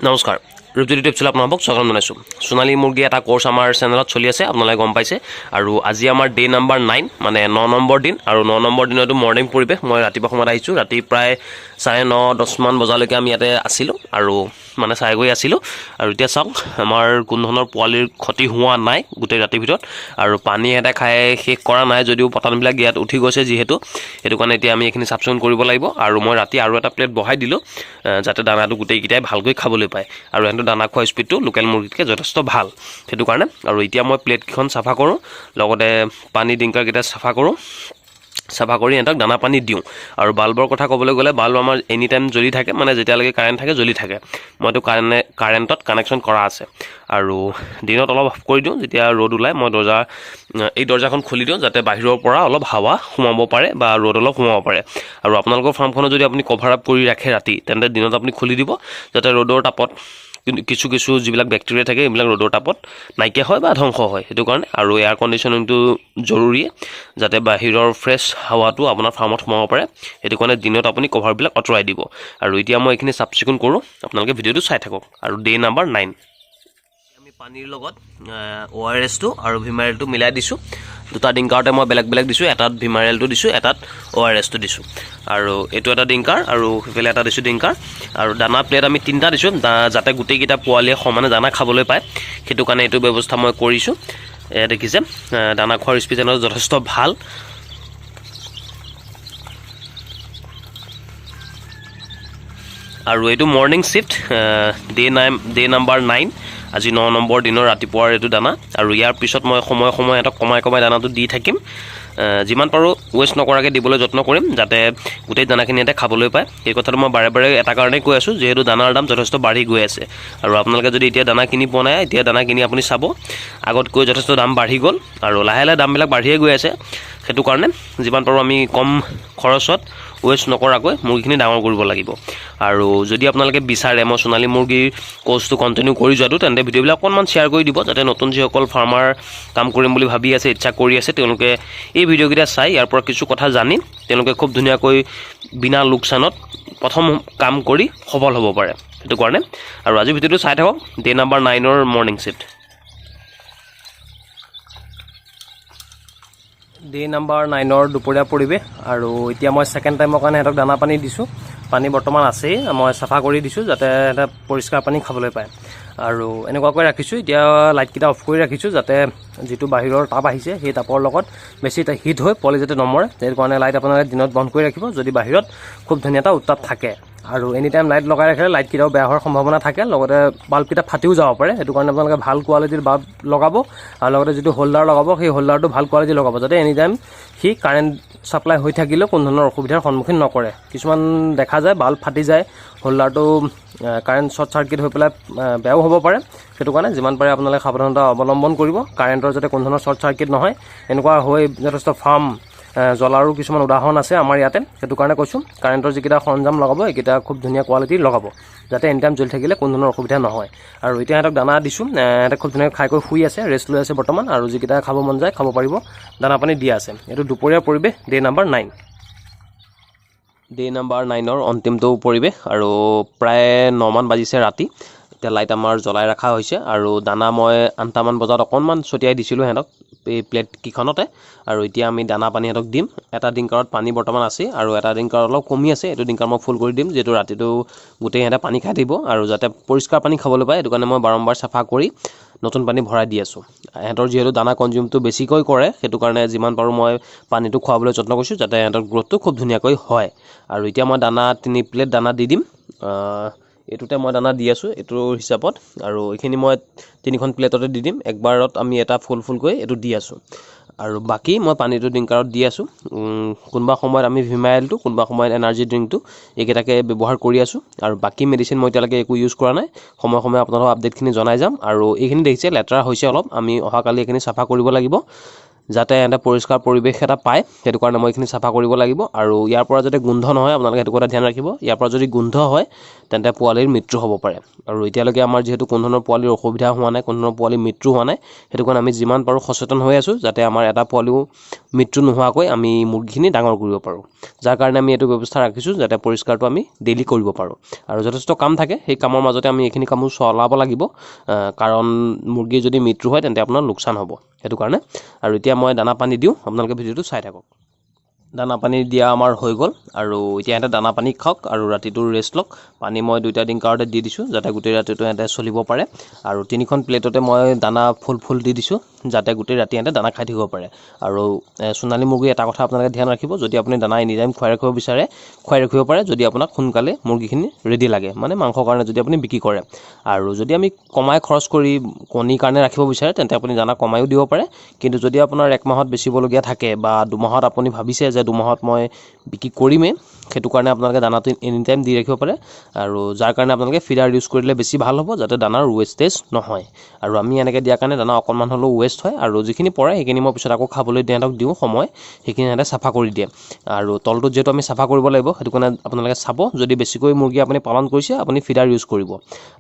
নমস্কাৰ Rupjyoti YouTube channel আপোনালোকক স্বাগতম জনাইছোঁ। সোণালী মুৰ্গী এটা কোৰ্চ আমাৰ চেনেলত চলি আছে, আপোনালোকে গম পাইছে। আৰু আজি আমাৰ ডে নাম্বাৰ 9 মানে 9 নম্বৰ দিন। আৰু 9 নম্বৰ দিনতো মৰ্ণিং পৰিৱেশ। মই ৰাতিপুৱা সময়ত আহিছোঁ, ৰাতি প্ৰায় 9:30 মান বজালৈকে আমি ইয়াতে আছিলোঁ আৰু মানে চাই গৈ আছিলোঁ। আৰু এতিয়া চাওক আমাৰ কোনো ধৰণৰ পোৱালিৰ ক্ষতি হোৱা নাই গোটেই ৰাতিৰ ভিতৰত। আৰু পানী এটা খাই শেষ কৰা নাই যদিও পতানবিলাক ইয়াত উঠি গৈছে যিহেতু, সেইটো কাৰণে এতিয়া আমি এইখিনি চাফ চিকুণ কৰিব লাগিব। আৰু মই ৰাতি আৰু এটা প্লেট বহাই দিলোঁ যাতে দানাটো গোটেইকেইটাই ভালকৈ খাবলৈ পায়। আৰু সিহঁতৰ দানা খোৱা স্পীডটো লোকেল মুৰ্গীতকৈ যথেষ্ট ভাল, সেইটো কাৰণে। আৰু এতিয়া মই প্লেটকেইখন চাফা কৰোঁ, লগতে পানী ডিংকাৰকেইটা চাফা কৰোঁ, চাফা কৰি সিহঁতক দানা পানী দিওঁ। আৰু বাল্বৰ কথা ক'বলৈ গ'লে বাল্ব আমাৰ এনি টাইম জ্বলি থাকে, মানে যেতিয়ালৈকে কাৰেণ্ট থাকে জ্বলি থাকে। মইতো কাৰেণ্টত কানেকশ্যন কৰা আছে। আৰু দিনত অলপ অফ কৰি দিওঁ, যেতিয়া ৰ'দ ওলায় মই এই দৰ্জাখন খুলি দিওঁ যাতে বাহিৰৰ পৰা অলপ হাৱা সোমাব পাৰে বা ৰ'দ অলপ সোমাব পাৰে। আৰু আপোনালোকৰ ফাৰ্মখনত যদি আপুনি কভাৰ আপ কৰি ৰাখে ৰাতি, তেন্তে দিনত আপুনি খুলি দিব যাতে ৰ'দৰ তাপত কিছু যিবিলাক বেক্টেৰিয়া থাকে এইবিলাক ৰ'দৰ তাপত নাইকিয়া হয় বা ধ্বংস হয়, সেইটো কাৰণে। আৰু এয়াৰ কণ্ডিশ্যনিংটো জৰুৰীয়ে যাতে বাহিৰৰ ফ্ৰেছ হাৱাটো আপোনাৰ ফাৰ্মত সোমাব পাৰে, সেইটো কাৰণে দিনত আপুনি কভাৰবিলাক আঁতৰাই দিব। আৰু এতিয়া মই এইখিনি চাফ চিকুণ কৰোঁ, আপোনালোকে ভিডিঅ'টো চাই থাকক। আৰু ডে নাম্বাৰ 9 আমি পানীৰ লগত ORSটো আৰু ভিমাৰেলটো মিলাই দিছোঁ। দুটা ডিংকাৰতে মই বেলেগ বেলেগ দিছোঁ, এটাত ভিমাৰেলটো দিছোঁ, এটাত ORSটো দিছোঁ। আৰু এইটো এটা ডিংকাৰ আৰু সেইফালে এটা দিছোঁ ডিংকাৰ। আৰু দানা প্লেট আমি 3টা দিছোঁ যাতে গোটেইকেইটা পোৱালীয়ে সমানে দানা খাবলৈ পায়, সেইটো কাৰণে এইটো ব্যৱস্থা মই কৰিছোঁ। দেখিছে দানা খোৱাৰ স্পীড যথেষ্ট ভাল। আৰু এইটো মৰ্ণিং শ্বিফ্ট ডে নাম্বাৰ 9, আজি 9 নম্বৰ দিনৰ ৰাতিপুৱাৰ এইটো দানা। আৰু ইয়াৰ পিছত মই সময়ে সিহঁতক কমাই দানাটো দি থাকিম। যিমান পাৰোঁ ৱেষ্ট নকৰাকৈ দিবলৈ যত্ন কৰিম যাতে গোটেই দানাখিনি ইয়াতে খাবলৈ পায়। এই কথাটো মই বাৰে বাৰে এটা কাৰণেই কৈ আছোঁ, যিহেতু দানাৰ দাম যথেষ্ট বাঢ়ি গৈ আছে। আৰু আপোনালোকে যদি এতিয়া দানা কিনি পোৱা নাই, এতিয়া দানা কিনি আপুনি চাব, আগতকৈ যথেষ্ট দাম বাঢ়ি গ'ল আৰু লাহে লাহে দামবিলাক বাঢ়িয়ে গৈ আছে। সেইটো কাৰণে যিমান পাৰোঁ আমি কম খৰচত ৱেষ্ট নকৰাকৈ মুৰ্গীখিনি ডাঙৰ কৰিব লাগিব। আৰু যদি আপোনালোকে বিচাৰে মই সোণালী মুৰ্গীৰ কোৰ্চটো কণ্টিনিউ কৰি যোৱাটো, তেন্তে ভিডিঅ'বিলাক অকণমান শ্বেয়াৰ কৰি দিব যাতে নতুন যিসকল ফাৰ্মাৰ কাম কৰিম বুলি ভাবি আছে, ইচ্ছা কৰি আছে, তেওঁলোকে এই ভিডিঅ'কেইটা চাই ইয়াৰ পৰা কিছু কথা জানি তেওঁলোকে খুব ধুনীয়াকৈ বিনা লোকচানত প্ৰথম কাম কৰি সফল হ'ব পাৰে, সেইটো কাৰণে। আৰু আজি ভিডিঅ'টো চাই থাকক, ডে নাম্বাৰ 9ৰ মৰ্ণিং শ্বিফ্ট। ডে নাম্বাৰ 9ৰ দুপৰীয়া পৰিৱেশ। আৰু এতিয়া মই ছেকেণ্ড টাইমৰ কাৰণে সিহঁতক দানা পানী দিছোঁ। পানী বৰ্তমান আছেই, মই চাফা কৰি দিছোঁ যাতে সিহঁতে পৰিষ্কাৰ পানী খাবলৈ পায়। আৰু এনেকুৱাকৈ ৰাখিছোঁ। এতিয়া লাইটকেইটা অফ কৰি ৰাখিছোঁ যাতে যিটো বাহিৰৰ তাপ আহিছে সেই তাপৰ লগত বেছি হিট হৈ পোৱালি যাতে নমৰে, সেইটো কাৰণে লাইট আপোনালোকে দিনত বন্ধ কৰি ৰাখিব যদি বাহিৰত খুব ধুনীয়া এটা উত্তাপ থাকে। আৰু এনি টাইম লাইট লগাই ৰাখিলে লাইটকেইটাও বেয়া হোৱাৰ সম্ভাৱনা থাকে, লগতে বাল্বকেইটা ফাটিও যাব পাৰে। সেইটো কাৰণে আপোনালোকে ভাল কোৱালিটিৰ বাল্ব লগাব। আৰু লগতে যিটো হোল্ডাৰ লগাব সেই হোল্ডাৰটো ভাল কোৱালিটি লগাব যাতে এনি টাইম সি কাৰেণ্ট ছাপ্লাই হৈ থাকিলেও কোনো ধৰণৰ অসুবিধাৰ সন্মুখীন নকৰে। কিছুমান দেখা যায় বাল্ব ফাটি যায়, হোল্ডাৰটো কাৰেণ্ট শ্বৰ্ট চাৰ্কিট হৈ পেলাই বেয়াও হ'ব পাৰে। সেইটো কাৰণে যিমান পাৰে আপোনালোকে সাৱধানতা অৱলম্বন কৰিব, কাৰেণ্টৰ যাতে কোনো ধৰণৰ শ্বৰ্ট চাৰ্কিট নহয়। এনেকুৱা হৈ যথেষ্ট ফাৰ্ম জ্বলাৰো কিছুমান উদাহৰণ আছে আমাৰ ইয়াতে, সেইটো কাৰণে কৈছোঁ কাৰেণ্টৰ যিকেইটা সৰঞ্জাম লগাব এইকেইটা খুব ধুনীয়া কোৱালিটিৰ লগাব যাতে এনি টাইম জ্বলি থাকিলে কোনো ধৰণৰ অসুবিধা নহয়। আৰু এতিয়া সিহঁতক দানা দিছোঁ, সিহঁতে খুব ধুনীয়াকৈ খাই শুই আছে, ৰেষ্ট লৈ আছে বৰ্তমান। আৰু যিকেইটা খাব মন যায় খাব পাৰিব, দানা পানী দিয়া আছে। এইটো দুপৰীয়াৰ পৰিৱেশ, ডে নাম্বাৰ 9। ডে নাম্বাৰ 9ৰ অন্তিমটো পৰিৱেশ। আৰু প্ৰায় 9 মান বাজিছে ৰাতি। এতিয়া লাইট আমাৰ জ্বলাই ৰখা হৈছে। আৰু দানা মই 8টামান বজাত অকণমান ছটিয়াই দিছিলোঁ সিহঁতক এই প্লেটকেইখনতে। আৰু এতিয়া আমি দানা পানী সিহঁতক দিম। এটা ডিংকাৰত পানী বৰ্তমান আছে আৰু এটা ডিংকাৰত অলপ কমি আছে। এইটো ডিংকাৰ মই ফুল কৰি দিম, যিহেতু ৰাতিটো গোটেই সিহঁতে পানী খাই থাকিব আৰু যাতে পৰিষ্কাৰ পানী খাবলৈ পায়, সেইটো কাৰণে মই বাৰম্বাৰ চাফা কৰি নতুন পানী ভৰাই দি আছোঁ। সিহঁতৰ যিহেতু দানা কনজিউমটো বেছিকৈ কৰে, সেইটো কাৰণে যিমান পাৰোঁ মই পানীটো খুৱাবলৈ যত্ন কৰিছোঁ যাতে সিহঁতৰ গ্ৰ'থটো খুব ধুনীয়াকৈ হয়। আৰু এতিয়া মই দানা 3 প্লেট দানা দি দিম। এইটোতে মই দানা দি আছোঁ এইটোৰ হিচাপত। আৰু এইখিনি মই 3খন প্লেটতে দি দিম, একবাৰত আমি এটা ফুলকৈ এইটো দি আছোঁ। আৰু বাকী মই পানীটো ডিংকাৰত দি আছোঁ। কোনোবা সময়ত আমি ভিমাইলটো, কোনোবা সময়ত এনাৰ্জি ড্ৰিংকটো, এইকেইটাকে ব্যৱহাৰ কৰি আছোঁ। আৰু বাকী মেডিচিন মই এতিয়ালৈকে একো ইউজ কৰা নাই। সময়ে আপোনালোকক আপডেটখিনি জনাই যাম। আৰু এইখিনি দেখিছে লেতেৰা হৈছে অলপ, আমি অহাকালি এইখিনি চাফা কৰিব লাগিব যাতে এটা পৰিষ্কাৰ পৰিৱেশ এটা পায় সেইটো কাৰণে মই এইখিনি চাফা কৰিব লাগিব আৰু ইয়াৰ পৰা যাতে গোন্ধ নহয় আপোনালোকে সেইটো কথা ধ্যান ৰাখিব ইয়াৰ পৰা যদি গোন্ধ হয় তেন্তে পোৱালিৰ মৃত্যু হ'ব পাৰে আৰু এতিয়ালৈকে আমাৰ যেহেতু কোনো ধৰণৰ পোৱালিৰ অসুবিধা হোৱা নাই কোনো ধৰণৰ পোৱালিৰ মৃত্যু হোৱা নাই সেইটো কাৰণে আমি যিমান পাৰোঁ সচেতন হৈ আছোঁ যাতে আমাৰ এটা পোৱালিও মৃত্যু নোহোৱাকৈ আমি মুৰ্গীখিনি ডাঙৰ কৰিব পাৰোঁ যাৰ কাৰণে আমি এইটো ব্যৱস্থা ৰাখিছোঁ যাতে পৰিষ্কাৰটো আমি ডেইলি কৰিব পাৰোঁ আৰু যথেষ্ট কাম থাকে সেই কামৰ মাজতে আমি এইখিনি কামো চলাব লাগিব কাৰণ মুৰ্গীৰ যদি মৃত্যু হয় তেন্তে আপোনাৰ লোকচান হ'ব সেইটো কাৰণে আৰু এতিয়া মই দানা পানী দিওঁ আপোনালোকে ভিডিঅ'টো চাই থাকক দানা পানী দিয়া আমাৰ হৈ গ'ল আৰু এতিয়া ইহঁতে দানা পানী খাওক আৰু ৰাতিটো ৰেষ্ট লওক পানী মই 2টা ডিংকাৰতে দি দিছোঁ যাতে গোটেই ৰাতিটো ইহঁতে চলিব পাৰে আৰু 3খন প্লেটতে মই দানা ফুল দি দিছোঁ যাতে গোটেই ৰাতি ইহঁতে দানা খাই থাকিব পাৰে আৰু সোণালী মুৰ্গী এটা কথা আপোনালোকে ধ্যান ৰাখিব যদি আপুনি দানা এনি টাইম খুৱাই ৰাখিব বিচাৰে খুৱাই ৰাখিব পাৰে যদি আপোনাক সোনকালে মুৰ্গীখিনি ৰেডি লাগে মানে মাংসৰ কাৰণে যদি আপুনি বিক্ৰী কৰে আৰু যদি আমি কমাই খৰচ কৰি কণীৰ কাৰণে ৰাখিব বিচাৰে তেন্তে আপুনি দানা কমায়ো দিব পাৰে কিন্তু যদি আপোনাৰ 1 মাহত বেচিবলগীয়া থাকে বা 2 মাহত আপুনি ভাবিছে যে 2 মাহত মই বিক্ৰী কৰিমেই সেইটো কাৰণে আপোনালোকে দানাটো এনি টাইম দি ৰাখিব পাৰে আৰু যাৰ কাৰণে আপোনালোকে ফিডাৰ ইউজ কৰিলে বেছি ভাল হ'ব যাতে দানাৰ ৱেষ্টেজ নহয় আৰু আমি এনেকৈ দিয়াৰ কাৰণে দানা অকণমান হ'লেও ৱেষ্ট হয় আৰু যিখিনি পৰে সেইখিনি মই পিছত আকৌ খাবলৈ সিহঁতক দিওঁ সময় সেইখিনি সিহঁতে চাফা কৰি দিয়ে আৰু তলটো যিহেতু আমি চাফা কৰিব লাগিব সেইটো কাৰণে আপোনালোকে চাব যদি বেছিকৈ মুৰ্গী আপুনি পালন কৰিছে আপুনি ফিডাৰ ইউজ কৰিব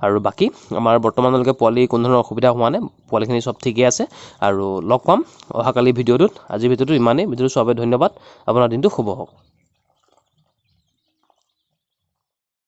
আৰু বাকী আমাৰ বৰ্তমানলৈকে পোৱালি কোনো ধৰণৰ অসুবিধা হোৱা নাই পোৱালিখিনি চব ঠিকে আছে আৰু লগ পাম অহাকালি ভিডিঅ'টোত আজি ভিডিঅ'টো ইমানেই ভিডিঅ'টো চবে ধন্যবাদ আপোনাৰ দিনটো শুভ হওক